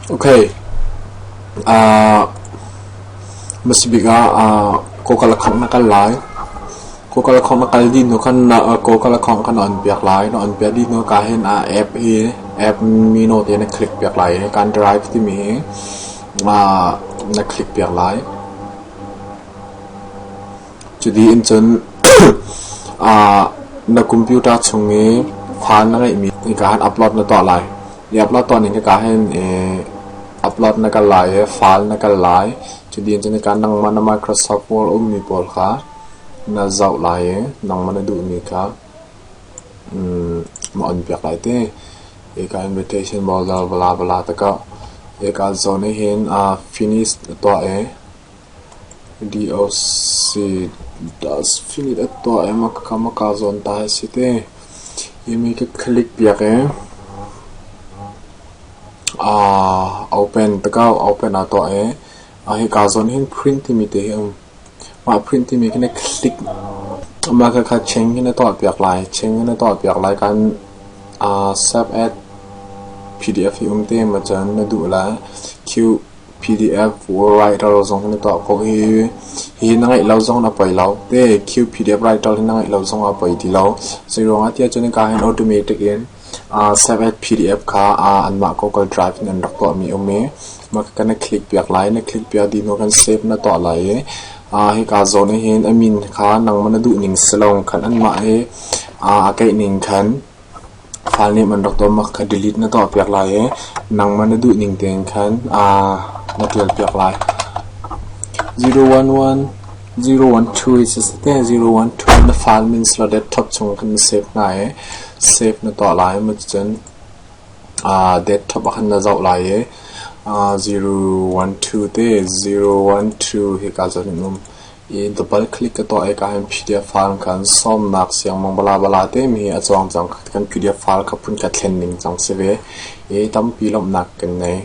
Okay. Masibiga ko kalakhang nakalay. Ko kalakhang nakaldin no kan ko kalakhang kan on piak lai no on piak din no kahen app hi app mino te na click piak lai kan drive ti mi na click piak lai. Jadi inchen na computer chungi file na ngai mi ni kan upload na to lai. Ni upload to ni ka hen upload na ka lai file na ka lai. Jadi inchen kan nang mana Microsoft Word mi pol kha na zau lai nang mana du mi ka ma on piak lai te e ka invitation bla bla bla ta ka e ka zone hen finish to doc does finish to ma ka zone ta si te e mi ka click piak open ta ka open to he ka zone hen print mi te ma print mi ka click ma ka cheng ni to piak lai cheng ni to piak lai kan save as pdf te ma chan na du la q pdf writer zong ni to ko hi na ngai lau zong na pai lau te q pdf writer na ngai lau zong a pai ti lau zero nga tia chen ka hen automatic in save as pdf ka an ma Google Drive nan rak to mi me ma ka na click piak lai na click piak di no kan save na to lai hi ka zone hen amin kha nang mana du ning selong khan an ma kai ning khan file ni man rak to ma ka delete na to piak lai nang mana du ning teng khan na tel piak lai 011 012 is just there 012 the file means la desktop chung kan save na save na to lai ma chen desktop khan na zau lai 012 te 012 hi ka zon num e double click to ai ka pdf file kan som nak siang mang bala bala te mi a chong chang kan pdf file ka pun ka thlen ning chang se ve e tam pi lom nak kan nei